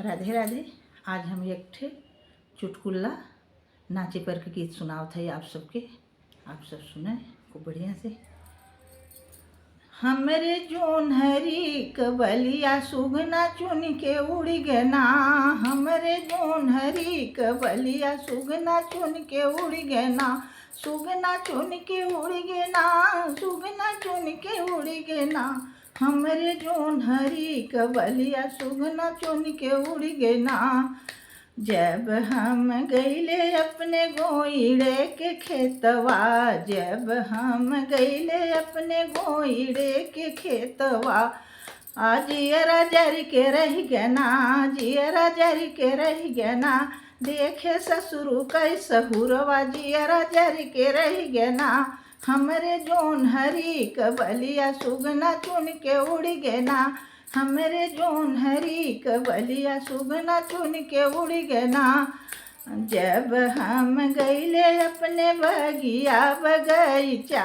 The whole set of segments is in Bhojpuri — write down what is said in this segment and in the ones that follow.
राधे राधे। आज हम एक ठे चुटकुल्ला नाचे पर के गीत सुनावत है आप सबके। आप सब सुने खूब बढ़िया से। हमरे जोन्हरी कबलिया सुगना चुन के उड़ गना, हमरे जोन्हरी कबलिया सुगना चुन के उड़ गना, सुगना चुन के उड़ गना, सुगना चुन के उड़ गना, हमरे जोन्हरी कबलिया सुगना चुन के उड़ गना। जब हम गईले अपने गोइड़े के खेतवा, जब हम गईले अपने गोइड़े के खेतवा, जियरा जर के रह गना, जियरा जर के रह गना, देखे ससुरु कै सहुरवा, जियरा जर के रह गना, हमरे जोन्हरी कबलिया सुगना चुन के उड़ गना, हमरे जोन्हरी कबलिया सुगना चुन के उड़ गना। जब हम गईले अपने बगिया बगैचा,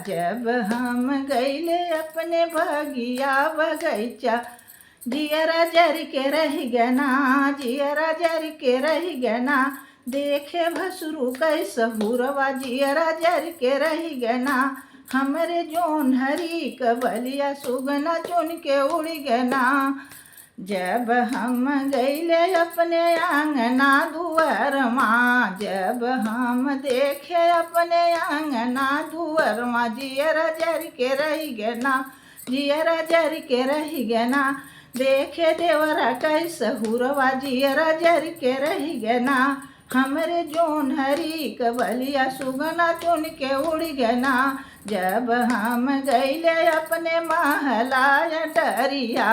जब हम गईले अपने बगिया बगैचा, जियरा जर के रह गना, जियरा जर के रह गना, देखे भसुरु कै सहुरवा, जियरा जर के रह गना, हमरे जोन्हरी कबलिया सुगना चुन के उड़ गना। जब हम गईले अपने आंगना दुआर माँ, जब हम देखे अपने आंगना दुआर माँ, जियरा जर के रह गना, जियरा जर के रह गना, देखे देवरा कै सहुरवा, जियरा जर के रह गना, हमरे जोन्हरी कबलिया सुगना चुन के उड़ गना। जब हम गईले अपने महला टरिया,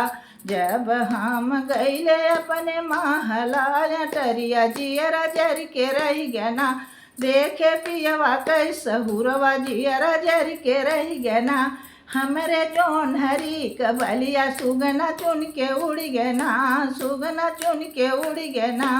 जब हम गईले अपने महला टरिया, जियरा जर के रह गना, देखे पियवा कै सहुरवा, जियरा जर के रह गना, हमरे जोन्हरी कबलिया सुगना चुन के उड़ गना, सुगना चुन के उड़ गना।